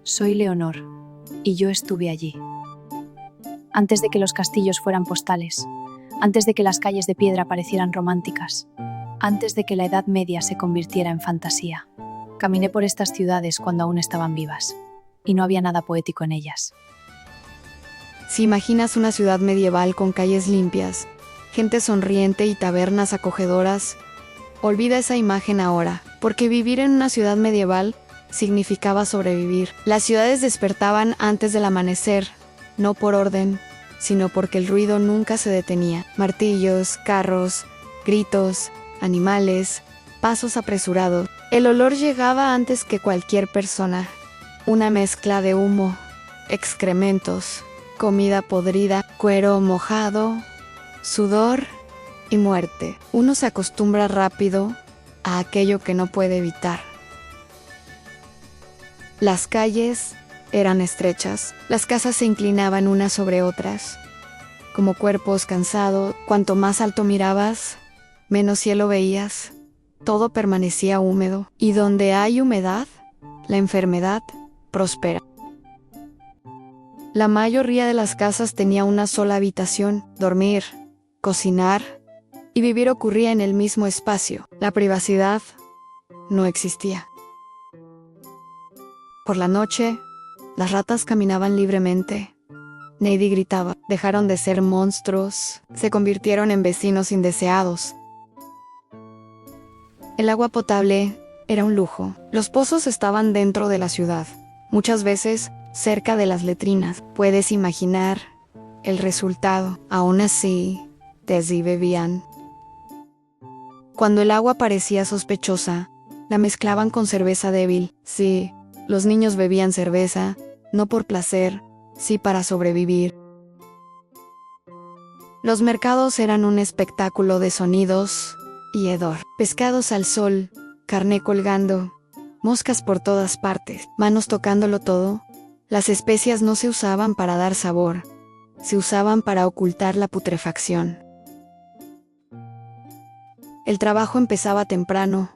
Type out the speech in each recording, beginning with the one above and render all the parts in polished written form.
Soy Leonor, y yo estuve allí. Antes de que los castillos fueran postales, antes de que las calles de piedra parecieran románticas, antes de que la Edad Media se convirtiera en fantasía, caminé por estas ciudades cuando aún estaban vivas, y no había nada poético en ellas. Si imaginas una ciudad medieval con calles limpias, gente sonriente y tabernas acogedoras, olvida esa imagen ahora, porque vivir en una ciudad medieval significaba sobrevivir. Las ciudades despertaban antes del amanecer, no por orden, sino porque el ruido nunca se detenía. Martillos, carros, gritos, animales, pasos apresurados. El olor llegaba antes que cualquier persona. Una mezcla de humo, excrementos, comida podrida, cuero mojado, sudor y muerte. Uno se acostumbra rápido a aquello que no puede evitar. Las calles eran estrechas, las casas se inclinaban unas sobre otras, como cuerpos cansados. Cuanto más alto mirabas, menos cielo veías. Todo permanecía húmedo, y donde hay humedad, la enfermedad prospera. La mayoría de las casas tenía una sola habitación. Dormir, cocinar y vivir ocurría en el mismo espacio. La privacidad no existía. Por la noche, las ratas caminaban libremente. Neidi gritaba. Dejaron de ser monstruos, se convirtieron en vecinos indeseados. El agua potable era un lujo. Los pozos estaban dentro de la ciudad, muchas veces cerca de las letrinas. Puedes imaginar el resultado. Aún así, desde bebían. Cuando el agua parecía sospechosa, la mezclaban con cerveza débil. Sí, los niños bebían cerveza, no por placer, sí para sobrevivir. Los mercados eran un espectáculo de sonidos y hedor. Pescados al sol, carne colgando, moscas por todas partes, manos tocándolo todo. Las especias no se usaban para dar sabor, se usaban para ocultar la putrefacción. El trabajo empezaba temprano.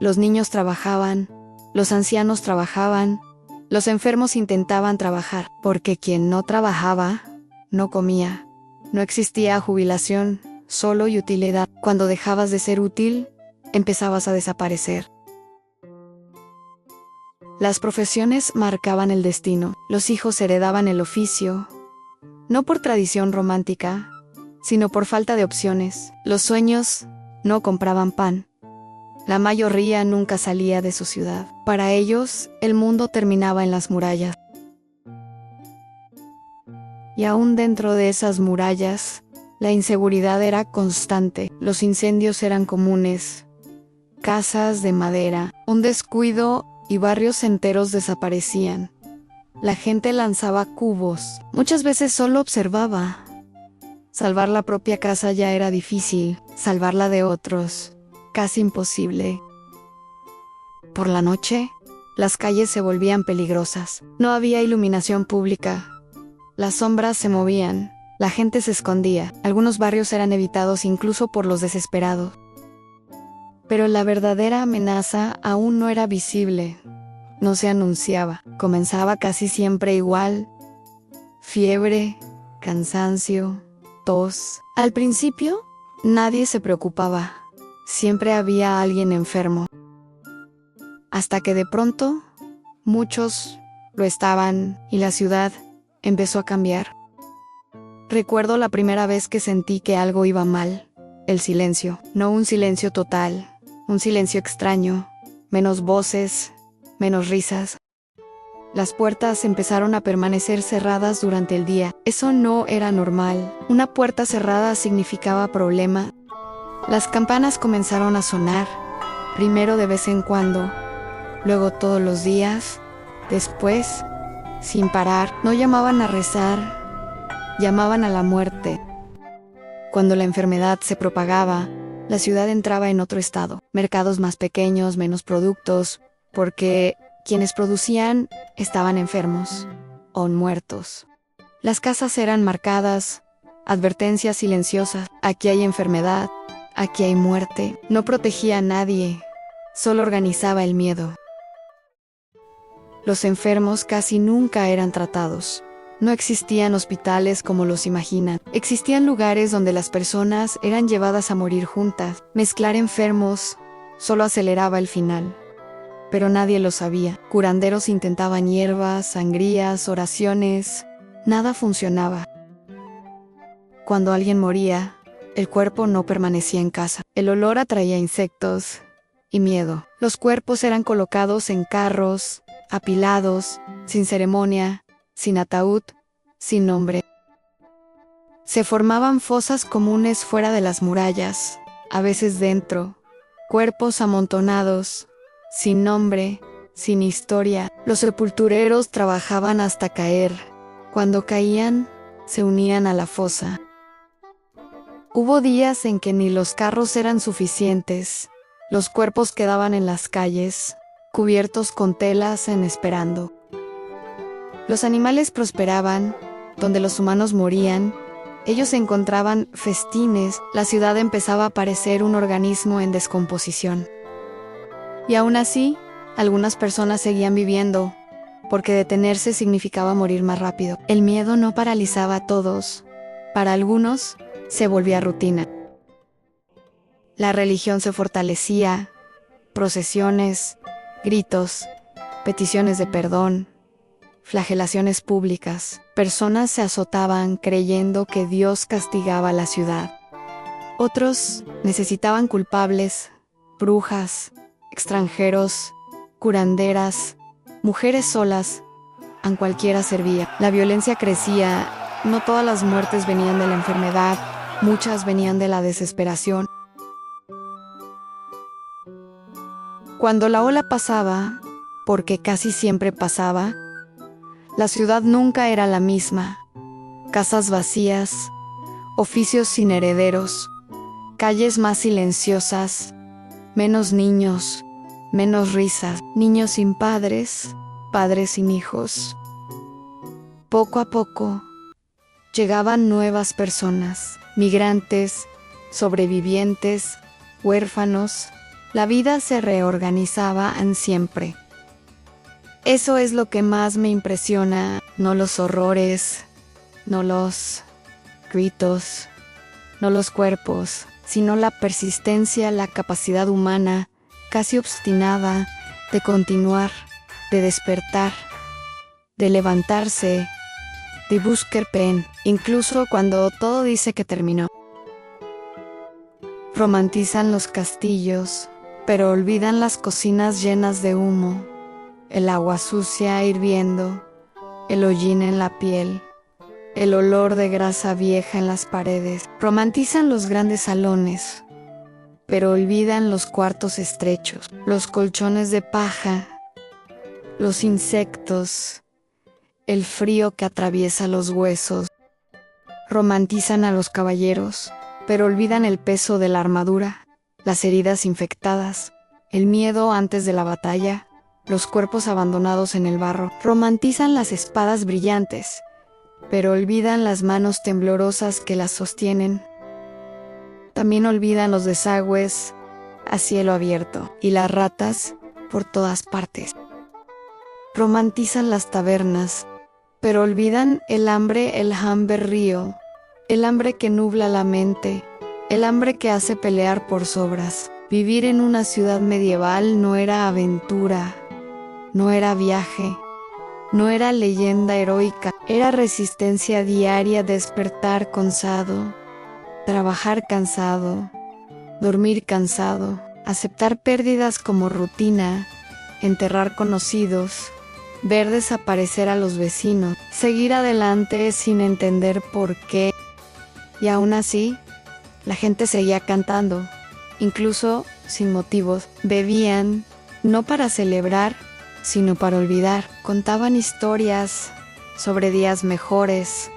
Los niños trabajaban, los ancianos trabajaban, los enfermos intentaban trabajar, porque quien no trabajaba, no comía. No existía jubilación, solo y utilidad. Cuando dejabas de ser útil, empezabas a desaparecer. Las profesiones marcaban el destino. Los hijos heredaban el oficio, no por tradición romántica, sino por falta de opciones. Los sueños no compraban pan. La mayoría nunca salía de su ciudad. Para ellos, el mundo terminaba en las murallas. Y aún dentro de esas murallas, la inseguridad era constante. Los incendios eran comunes. Casas de madera, un descuido y barrios enteros desaparecían. La gente lanzaba cubos. Muchas veces solo observaba. Salvar la propia casa ya era difícil. Salvarla de otros, casi imposible. Por la noche, las calles se volvían peligrosas. No había iluminación pública. Las sombras se movían. La gente se escondía. Algunos barrios eran evitados incluso por los desesperados. Pero la verdadera amenaza aún no era visible. No se anunciaba. Comenzaba casi siempre igual. Fiebre, cansancio, tos. Al principio, nadie se preocupaba. Siempre había alguien enfermo. Hasta que de pronto, muchos lo estaban y la ciudad empezó a cambiar. Recuerdo la primera vez que sentí que algo iba mal. El silencio. No un silencio total, un silencio extraño. Menos voces, menos risas. Las puertas empezaron a permanecer cerradas durante el día. Eso no era normal. Una puerta cerrada significaba problema. Las campanas comenzaron a sonar, primero de vez en cuando, luego todos los días, después, sin parar. No llamaban a rezar, llamaban a la muerte. Cuando la enfermedad se propagaba, la ciudad entraba en otro estado. Mercados más pequeños, menos productos, porque quienes producían estaban enfermos o muertos. Las casas eran marcadas, advertencias silenciosas. Aquí hay enfermedad, aquí hay muerte. No protegía a nadie, solo organizaba el miedo. Los enfermos casi nunca eran tratados. No existían hospitales como los imaginan. Existían lugares donde las personas eran llevadas a morir juntas. Mezclar enfermos solo aceleraba el final. Pero nadie lo sabía. Curanderos intentaban hierbas, sangrías, oraciones. Nada funcionaba. Cuando alguien moría, el cuerpo no permanecía en casa. El olor atraía insectos y miedo. Los cuerpos eran colocados en carros, apilados, sin ceremonia, sin ataúd, sin nombre. Se formaban fosas comunes fuera de las murallas, a veces dentro, cuerpos amontonados, sin nombre, sin historia. Los sepultureros trabajaban hasta caer. Cuando caían, se unían a la fosa. Hubo días en que ni los carros eran suficientes. Los cuerpos quedaban en las calles, cubiertos con telas esperando. Los animales prosperaban, donde los humanos morían. Ellos encontraban festines. La ciudad empezaba a parecer un organismo en descomposición. Y aún así, algunas personas seguían viviendo, porque detenerse significaba morir más rápido. El miedo no paralizaba a todos. Para algunos, se volvía rutina. La religión se fortalecía, procesiones, gritos, peticiones de perdón, flagelaciones públicas. Personas se azotaban creyendo que Dios castigaba a la ciudad. Otros necesitaban culpables, brujas, extranjeros, curanderas, mujeres solas. A cualquiera servía. La violencia crecía. No todas las muertes venían de la enfermedad, muchas venían de la desesperación. Cuando la ola pasaba, porque casi siempre pasaba, la ciudad nunca era la misma. Casas vacías, oficios sin herederos, calles más silenciosas, menos niños, menos risas, niños sin padres, padres sin hijos. Poco a poco, llegaban nuevas personas, migrantes, sobrevivientes, huérfanos. La vida se reorganizaba en siempre. Eso es lo que más me impresiona, no los horrores, no los gritos, no los cuerpos, sino la persistencia, la capacidad humana, casi obstinada, de continuar, de despertar, de levantarse, de buscar pen, incluso cuando todo dice que terminó. Romantizan los castillos, pero olvidan las cocinas llenas de humo, el agua sucia hirviendo, el hollín en la piel, el olor de grasa vieja en las paredes. Romantizan los grandes salones, pero olvidan los cuartos estrechos, los colchones de paja, los insectos, el frío que atraviesa los huesos. Romantizan a los caballeros, pero olvidan el peso de la armadura, las heridas infectadas, el miedo antes de la batalla, los cuerpos abandonados en el barro. Romantizan las espadas brillantes, pero olvidan las manos temblorosas que las sostienen. También olvidan los desagües a cielo abierto y las ratas por todas partes. Romantizan las tabernas, pero olvidan el hambre, el río, el hambre que nubla la mente, el hambre que hace pelear por sobras. Vivir en una ciudad medieval no era aventura, no era viaje, no era leyenda heroica, era resistencia diaria, despertar cansado, trabajar cansado, dormir cansado, aceptar pérdidas como rutina, enterrar conocidos, ver desaparecer a los vecinos, seguir adelante sin entender por qué. Y aún así, la gente seguía cantando, incluso sin motivos. Bebían, no para celebrar, sino para olvidar. Contaban historias sobre días mejores,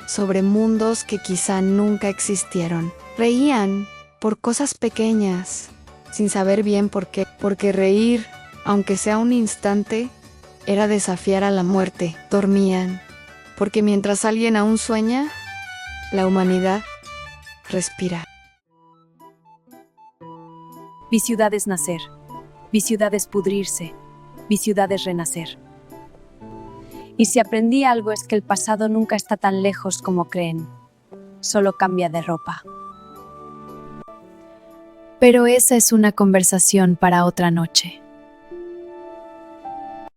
sobre mundos que quizá nunca existieron. Reían por cosas pequeñas, sin saber bien por qué. Porque reír, aunque sea un instante, era desafiar a la muerte. Dormían, porque mientras alguien aún sueña, la humanidad respira. Vi ciudades nacer, vi ciudades pudrirse, vi ciudades renacer. Y si aprendí algo es que el pasado nunca está tan lejos como creen, solo cambia de ropa. Pero esa es una conversación para otra noche.